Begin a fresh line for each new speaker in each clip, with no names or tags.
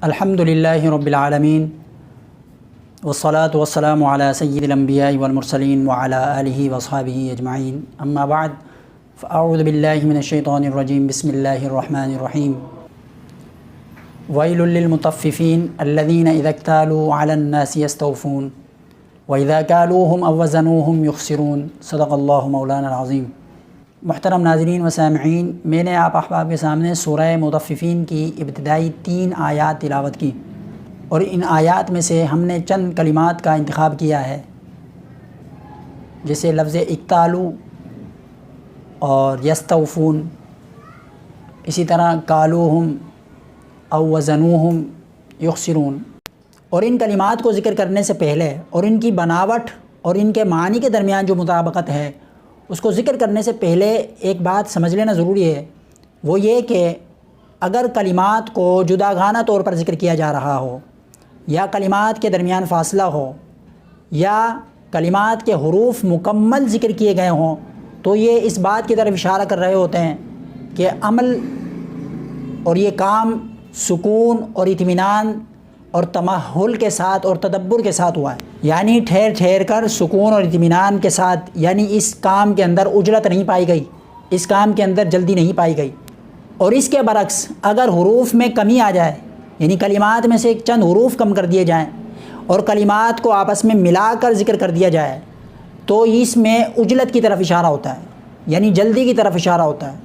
الحمدللہ رب العالمین والصلاة والسلام علی سید الانبیاء والمرسلین وعلی آلہ واصحابہ اجمعین، اما بعد فاعوذ باللہ من الشیطان الرجیم، بسم اللہ الرحمن الرحیم۔ ویل للمطففین الذین اذا اکتالوا علی الناس یستوفون واذا کالوہم او وزنوہم یخسرون، صدق اللہ مولانا العظیم۔ محترم ناظرین و سامعین، میں نے آپ احباب کے سامنے سورہ مطففین کی ابتدائی 3 آیات تلاوت کی، اور ان آیات میں سے ہم نے چند کلمات کا انتخاب کیا ہے، جیسے لفظ اکتالو اور یستوفون، اسی طرح کالوہم او وزنوہم یخسرون۔ اور ان کلمات کو ذکر کرنے سے پہلے اور ان کی بناوٹ اور ان کے معنی کے درمیان جو مطابقت ہے اس کو ذکر کرنے سے پہلے ایک بات سمجھ لینا ضروری ہے، وہ یہ کہ اگر کلمات کو جداگانہ طور پر ذکر کیا جا رہا ہو، یا کلمات کے درمیان فاصلہ ہو، یا کلمات کے حروف مکمل ذکر کیے گئے ہوں، تو یہ اس بات کی طرف اشارہ کر رہے ہوتے ہیں کہ عمل اور یہ کام سکون اور اطمینان اور تمہل کے ساتھ اور تدبر کے ساتھ ہوا ہے، یعنی ٹھہر ٹھہر کر سکون اور اطمینان کے ساتھ، یعنی اس کام کے اندر عجلت نہیں پائی گئی، اس کام کے اندر جلدی نہیں پائی گئی۔ اور اس کے برعکس اگر حروف میں کمی آ جائے، یعنی کلمات میں سے چند حروف کم کر دیے جائیں اور کلمات کو آپس میں ملا کر ذکر کر دیا جائے، تو اس میں عجلت کی طرف اشارہ ہوتا ہے، یعنی جلدی کی طرف اشارہ ہوتا ہے۔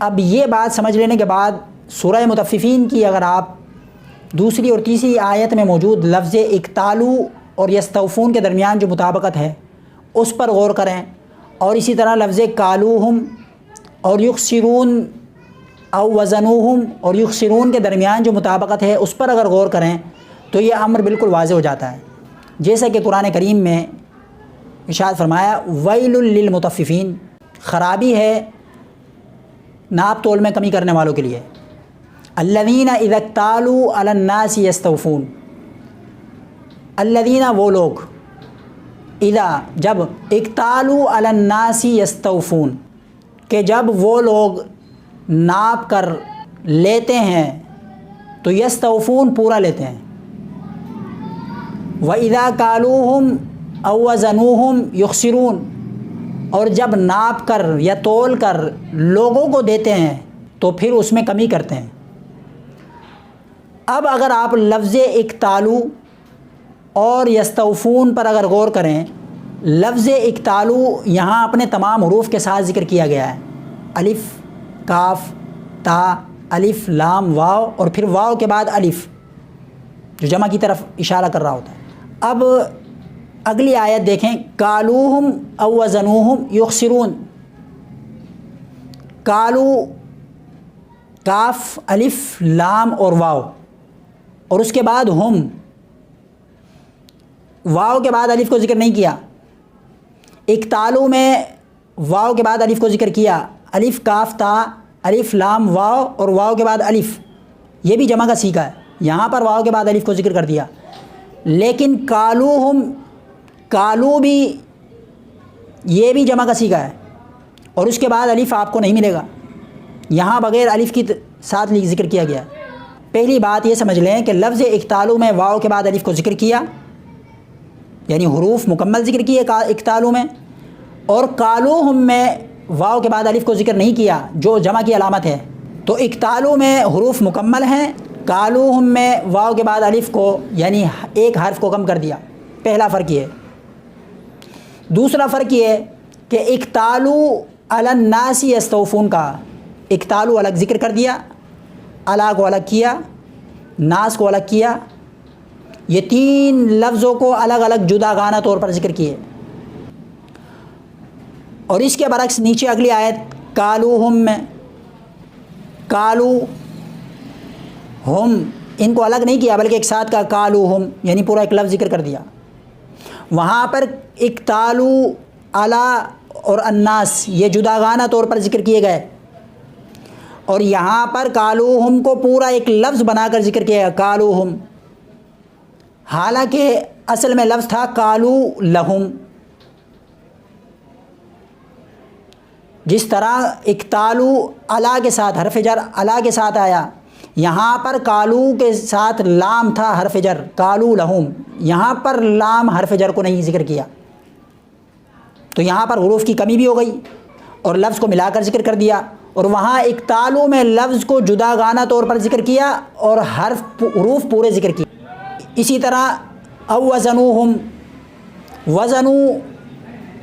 اب یہ بات سمجھ لینے کے بعد سورہ مطففین کی اگر آپ دوسری اور تیسری آیت میں موجود لفظ اکتالو اور یستوفون کے درمیان جو مطابقت ہے اس پر غور کریں، اور اسی طرح لفظ کالوہم اور یخسرون او وزنوہم اور یخسرون کے درمیان جو مطابقت ہے اس پر اگر غور کریں تو یہ امر بالکل واضح ہو جاتا ہے، جیسا کہ قرآن کریم میں ارشاد فرمایا ویل للمطففین، خرابی ہے ناپ تول میں کمی کرنے والوں کے لیے، الذین اذا اکتالوا علی الناس یستوفون، الذین وہ لوگ، اذا جب، اکتالوا علی الناس یستوفون کہ جب وہ لوگ ناپ کر لیتے ہیں تو یستوفون پورا لیتے ہیں، وَإِذَا كَالُوهُمْ أَوْ وَزَنُوهُمْ يُخْسِرُونَ، اور جب ناپ کر یا تول کر لوگوں کو دیتے ہیں تو پھر اس میں کمی کرتے ہیں۔ اب اگر آپ لفظ اکتالو اور یستوفون پر اگر غور کریں، لفظ اکتالو یہاں اپنے تمام حروف کے ساتھ ذکر کیا گیا ہے، الف، کاف، تا، الف، لام، واو، اور پھر واو کے بعد الف جو جمع کی طرف اشارہ کر رہا ہوتا ہے۔ اب اگلی آیت دیکھیں، کالوہم او وزنوہم یخسرون، کالو، کاف، الف، لام اور واو، اور اس کے بعد ہم، واو کے بعد الف کو ذکر نہیں کیا۔ اکتالو میں واو کے بعد الف کو ذکر کیا، الف، کاف، تا، الف، لام، واو اور واو کے بعد الف، یہ بھی جمع کا سیکھا ہے، یہاں پر واو کے بعد الف کو ذکر کر دیا۔ لیکن کالوہم، کالو بھی، یہ بھی جمع کا سیکھا ہے، اور اس کے بعد الف آپ کو نہیں ملے گا، یہاں بغیر الف کی ساتھ ذکر کیا گیا۔ پہلی بات یہ سمجھ لیں کہ لفظ اکتالو میں واو کے بعد الف کو ذکر کیا، یعنی حروف مکمل ذکر کیے اکتالو میں، اور کالوہم میں واو کے بعد الف کو ذکر نہیں کیا جو جمع کی علامت ہے۔ تو اکتالو میں حروف مکمل ہیں، کالوہم میں واو کے بعد الف کو یعنی ایک حرف کو کم کر دیا، پہلا فرق یہ ہے۔ دوسرا فرق یہ ہے کہ اکتالو علی الناس یستوفون کا اکتالو الگ ذکر کر دیا، الا کو الگ کیا، ناس کو الگ کیا، یہ 3 لفظوں کو الگ الگ جداگانہ طور پر ذکر کیے۔ اور اس کے برعکس نیچے اگلی آیت کالوہم میں، کالو، ہم، ان کو الگ نہیں کیا بلکہ ایک ساتھ کا کالوہم، یعنی پورا ایک لفظ ذکر کر دیا۔ وہاں پر اکتالو، الا اور الناس یہ جداگانہ طور پر ذکر کیے گئے، اور یہاں پر کالوہم کو پورا ایک لفظ بنا کر ذکر کیا، کالوہم، حالانکہ اصل میں لفظ تھا کالو لہم۔ جس طرح اکتالو الا کے ساتھ، حرف جر الا کے ساتھ آیا، یہاں پر کالو کے ساتھ لام تھا حرف جر، کالو لہم، یہاں پر لام حرف جر کو نہیں ذکر کیا، تو یہاں پر حروف کی کمی بھی ہو گئی اور لفظ کو ملا کر ذکر کر دیا، اور وہاں اقتالو میں لفظ کو جدا گانہ طور پر ذکر کیا اور حروف پورے ذکر کیے۔ اسی طرح او وزنوہم،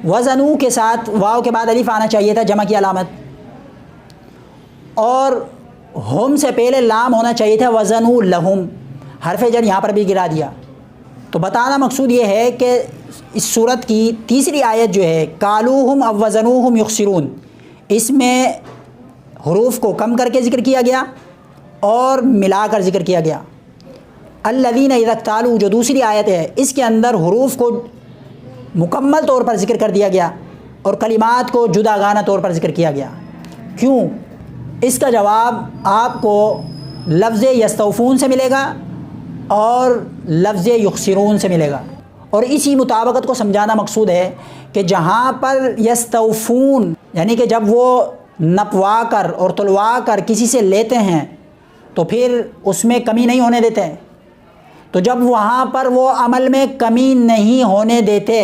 وزنو کے ساتھ واو کے بعد الف آنا چاہیے تھا جمع کی علامت، اور ہم سے پہلے لام ہونا چاہیے تھا وزنو لہم، حرف جر یہاں پر بھی گرا دیا۔ تو بتانا مقصود یہ ہے کہ اس صورت کی تیسری آیت جو ہے کالوہم او وزنوہم یخسرون، اس میں حروف کو کم کر کے ذکر کیا گیا اور ملا کر ذکر کیا گیا۔ الذین اذا اکتالوا جو دوسری آیت ہے، اس کے اندر حروف کو مکمل طور پر ذکر کر دیا گیا اور کلمات کو جدا گانہ طور پر ذکر کیا گیا۔ کیوں؟ اس کا جواب آپ کو لفظ یستوفون سے ملے گا اور لفظ یخسرون سے ملے گا، اور اسی مطابقت کو سمجھانا مقصود ہے کہ جہاں پر یستوفون یعنی کہ جب وہ نپوا کر اور تلوا کر کسی سے لیتے ہیں تو پھر اس میں کمی نہیں ہونے دیتے، تو جب وہاں پر وہ عمل میں کمی نہیں ہونے دیتے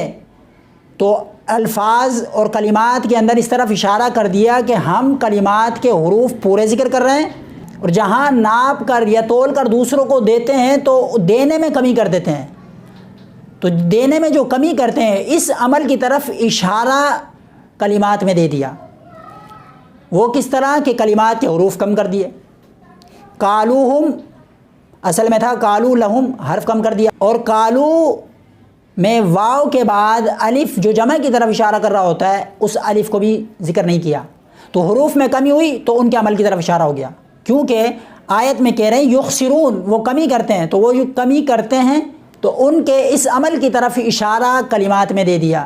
تو الفاظ اور کلمات کے اندر اس طرف اشارہ کر دیا کہ ہم کلمات کے حروف پورے ذکر کر رہے ہیں، اور جہاں ناپ کر یا تول کر دوسروں کو دیتے ہیں تو دینے میں کمی کر دیتے ہیں، تو دینے میں جو کمی کرتے ہیں اس عمل کی طرف اشارہ کلمات میں دے دیا۔ وہ کس طرح کہ کلمات کے حروف کم کر دیے، کالوہم اصل میں تھا کالو لہم، حرف کم کر دیا، اور کالو میں واو کے بعد الف جو جمع کی طرف اشارہ کر رہا ہوتا ہے اس الف کو بھی ذکر نہیں کیا، تو حروف میں کمی ہوئی تو ان کے عمل کی طرف اشارہ ہو گیا، کیونکہ آیت میں کہہ رہے ہیں یخسرون، وہ کمی کرتے ہیں، تو وہ جو کمی کرتے ہیں تو ان کے اس عمل کی طرف اشارہ کلمات میں دے دیا،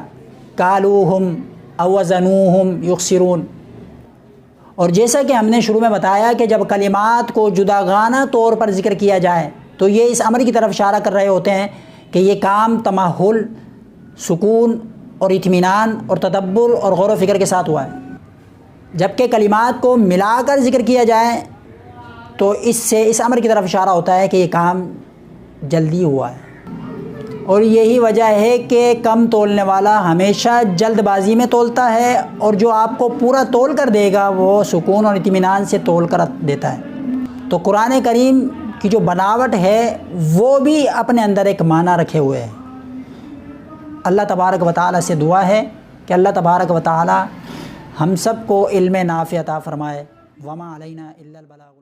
کالوہم او وزنوہم یخسرون۔ اور جیسا کہ ہم نے شروع میں بتایا کہ جب کلمات کو جداگانہ طور پر ذکر کیا جائے تو یہ اس امر کی طرف اشارہ کر رہے ہوتے ہیں کہ یہ کام تمہل، سکون اور اطمینان اور تدبر اور غور و فکر کے ساتھ ہوا ہے، جبکہ کلمات کو ملا کر ذکر کیا جائے تو اس سے اس امر کی طرف اشارہ ہوتا ہے کہ یہ کام جلدی ہوا ہے۔ اور یہی وجہ ہے کہ کم تولنے والا ہمیشہ جلد بازی میں تولتا ہے، اور جو آپ کو پورا تول کر دے گا وہ سکون اور اطمینان سے تول کر دیتا ہے۔ تو قرآن کریم کی جو بناوٹ ہے وہ بھی اپنے اندر ایک معنی رکھے ہوئے ہے۔ اللہ تبارک و تعالی سے دعا ہے کہ اللہ تبارک و تعالی ہم سب کو علم نافع عطا فرمائے۔ وما علینا الا البلاغ۔